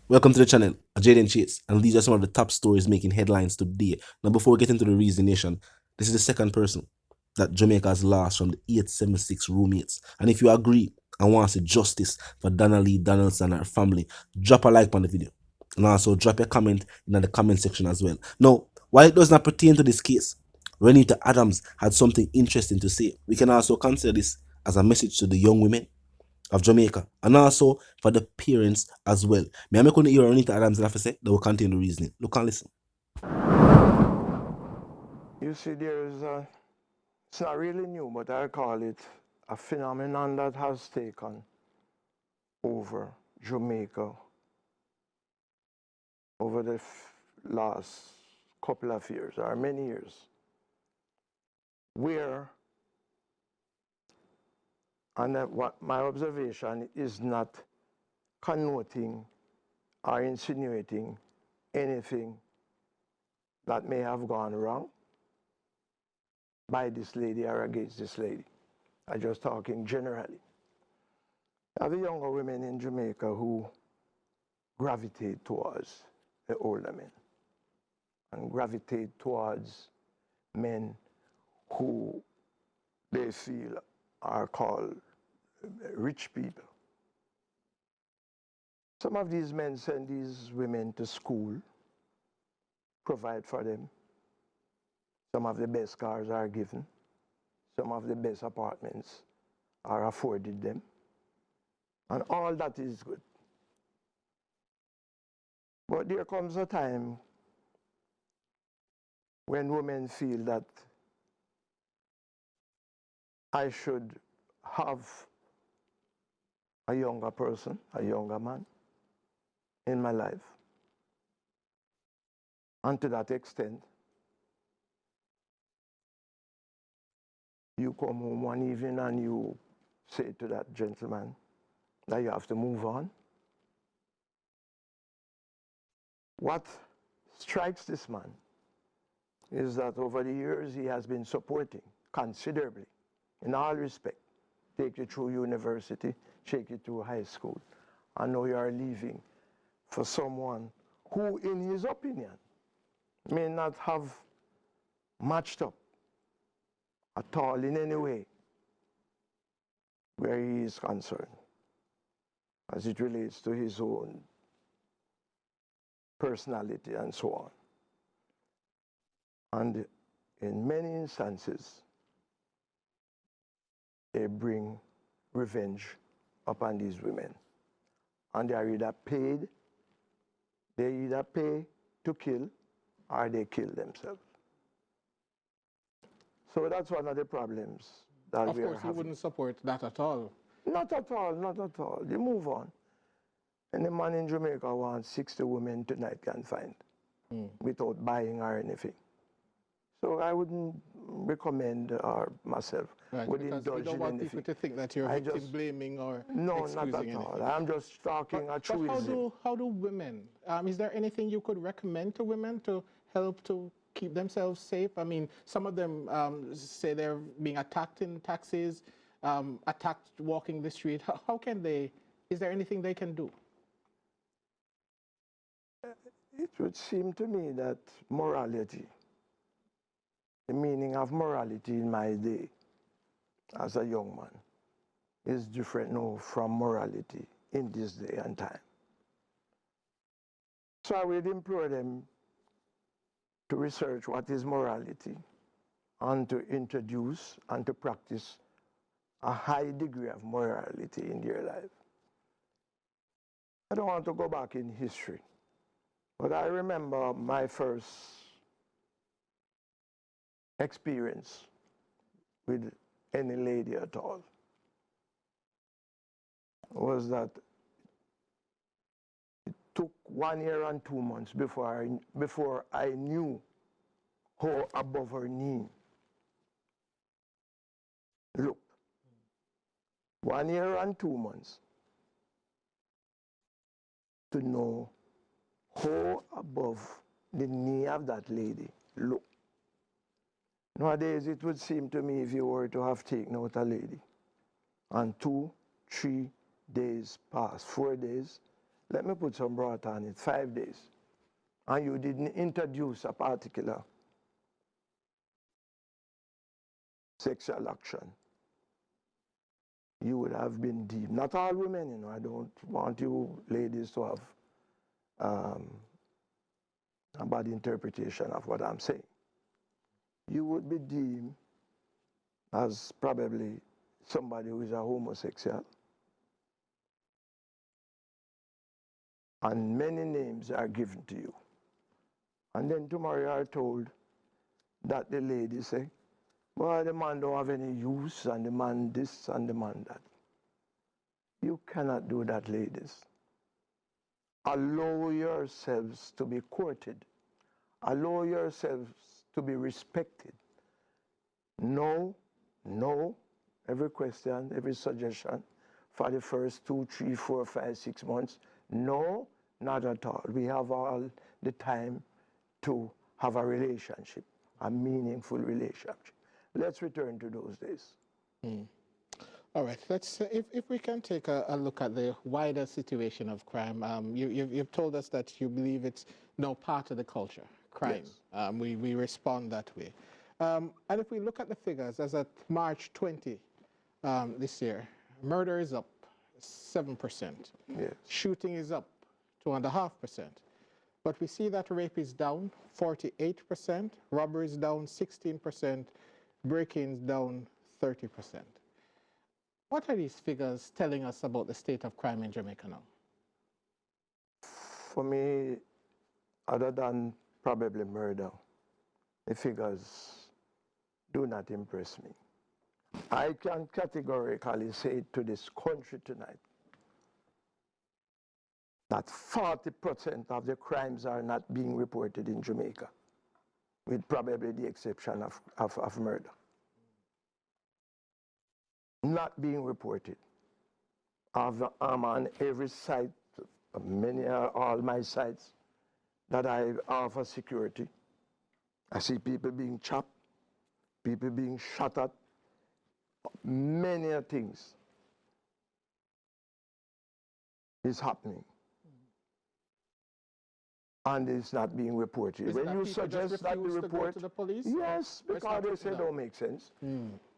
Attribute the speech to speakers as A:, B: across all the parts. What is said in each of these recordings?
A: Welcome to the channel, Jaden Chase, and these are some of the top stories making headlines today. Now, before we get into the reason nation, this is the second person that Jamaica has lost from the 876 roommates. And if you agree and want to see justice for Donna Donaldson and her family, drop a like on the video. And also drop a comment in the comment section as well. Now, while it does not pertain to this case, Reneto Adams had something interesting to say. We can also consider this as a message to the young women of Jamaica and also for the parents as well. May I make one hear Anita Adams have to say that will contain the reasoning. Look and listen.
B: You see, it's not really new, but I call it a phenomenon that has taken over Jamaica over the last couple of years, or many years, where, and what my observation is not connoting or insinuating anything that may have gone wrong by this lady or against this lady. I'm just talking generally. Now, the younger women in Jamaica who gravitate towards the older men and gravitate towards men who they feel are called rich people. Some of these men send these women to school, provide for them. Some of the best cars are given. Some of the best apartments are afforded them. And all that is good. But there comes a time when women feel that I should have a younger person, a younger man in my life. And to that extent, you come home one evening and you say to that gentleman that you have to move on. What strikes this man is that over the years he has been supporting considerably, in all respect. Take you through university, take you through high school, and now you are leaving for someone who, in his opinion, may not have matched up at all in any way where he is concerned, as it relates to his own personality and so on. And in many instances, they bring revenge upon these women. And they are either paid, they either pay to kill, or they kill themselves. So that's one of the problems that
C: Of
B: we are
C: course, you
B: having.
C: wouldn't support that at all.
B: Not at all, not at all. You move on. Any man in Jamaica wants 60 women tonight can find without buying or anything. So I wouldn't recommend myself
C: Right,
B: would
C: because we
B: indulge
C: don't
B: in
C: want people
B: anything.
C: to think that you're
B: I
C: victim
B: just,
C: blaming or
B: no, not
C: excusing
B: at all.
C: anything.
B: I'm just talking a
C: But
B: truism.
C: how do women, is there anything you could recommend to women to help to keep themselves safe? I mean, some of them say they're being attacked in taxis, attacked walking the street. How can they, is there anything they can do?
B: It would seem to me that morality, the meaning of morality in my day as a young man, is different now from morality in this day and time. So I would implore them to research what is morality and to introduce and to practice a high degree of morality in their life. I don't want to go back in history, but I remember my first experience with any lady at all was that it took 1 year and 2 months before I knew how above her knee looked. 1 year and 2 months to know how above the knee of that lady looked. Nowadays, it would seem to me if you were to have taken out a lady and 2, 3 days pass, 4 days, let me put some broth on it, 5 days, and you didn't introduce a particular sexual action, you would have been deemed, not all women, you know, I don't want you ladies to have a bad interpretation of what I'm saying. You would be deemed as probably somebody who is a homosexual. And many names are given to you. And then tomorrow you are told that the lady say, well, the man don't have any use, and the man this, and the man that. You cannot do that, ladies. Allow yourselves to be courted. Allow yourselves to be respected. No, every question, every suggestion for the first 2, 3, 4, 5, 6 months. No, not at all. We have all the time to have a relationship, a meaningful relationship. Let's return to those days.
C: All right, let's if we can take a look at the wider situation of crime. You've told us that you believe it's now part of the culture, crime. Yes. We respond that way. And if we look at the figures, as at March 20 this year, murder is up 7%.
B: Yes.
C: Shooting is up 2.5%. But we see that rape is down 48%, robbery is down 16%, break-ins down 30%. What are these figures telling us about the state of crime in Jamaica now?
B: For me, other than probably murder, the figures do not impress me. I can categorically say to this country tonight that 40% of the crimes are not being reported in Jamaica, with probably the exception of murder. Not being reported. I'm on every site, many are all my sites that I offer security. I see people being chopped, people being shot at, many things is happening. And it's not being reported. When you suggest that the report,
C: to the police,
B: yes, because they say don't make sense.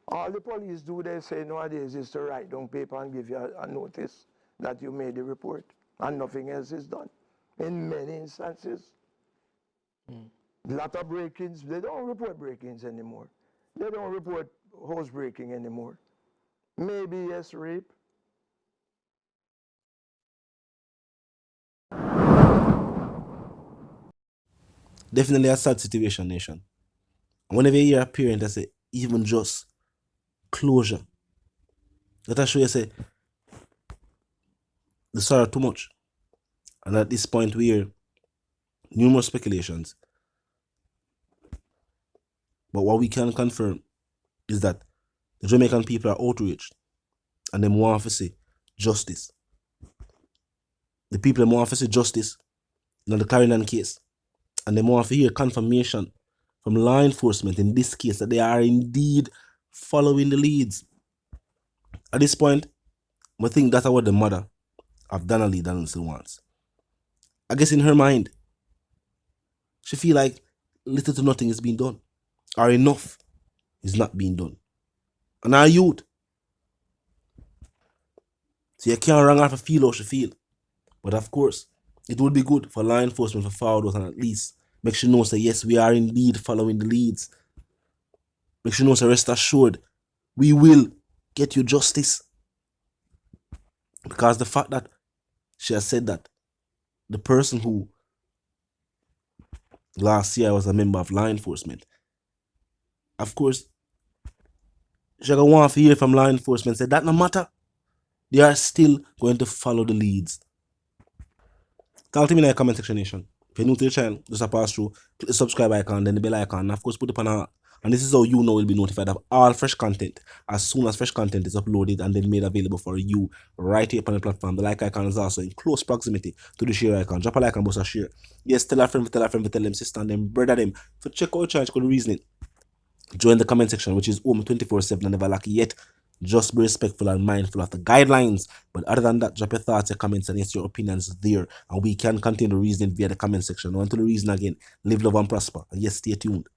B: All the police do, they say nowadays is to write down paper and give you a notice that you made the report, and nothing else is done. In many instances, a lot of break-ins, they don't report break-ins anymore. They don't report house breaking anymore. Maybe yes, rape.
A: Definitely a sad situation, nation. And whenever you hear a parent that say, even just closure, that I show you say, the sorrow too much. And at this point we hear numerous speculations. But what we can confirm is that the Jamaican people are outraged and they want to see justice. The people want to see justice in the Clarendon case. And they want to hear confirmation from law enforcement in this case that they are indeed following the leads. At this point, I think that's what the mother of Donna Donaldson wants. I guess in her mind, she feel like little to nothing is being done, or enough is not being done. And our youth, so you can't wrong her for feel how she feel. But of course, it would be good for law enforcement to follow us and at least make sure know say yes, we are indeed following the leads. Make sure know say rest assured, we will get you justice. Because the fact that she has said that the person who last year was a member of law enforcement, of course, she gonna want to hear from law enforcement say that no matter, they are still going to follow the leads. Tell me in the comment section, nation. If you're new to the channel, just pass through, click the subscribe icon, then the bell icon, and of course put it on all. And this is how you know will be notified of all fresh content as soon as fresh content is uploaded and then made available for you right here on the platform. The like icon is also in close proximity to the share icon. Drop a like and bust a share. Yes, tell a friend, tell them, sister, and them, brother them. So check out the channel, check out the reasoning. Join the comment section, which is home 24/7 and never lucky yet. Just be respectful and mindful of the guidelines. But other than that, drop your thoughts, your comments, and your opinions there. And we can continue the reasoning via the comment section. On to the reason again. Live, love, and prosper. And yes, stay tuned.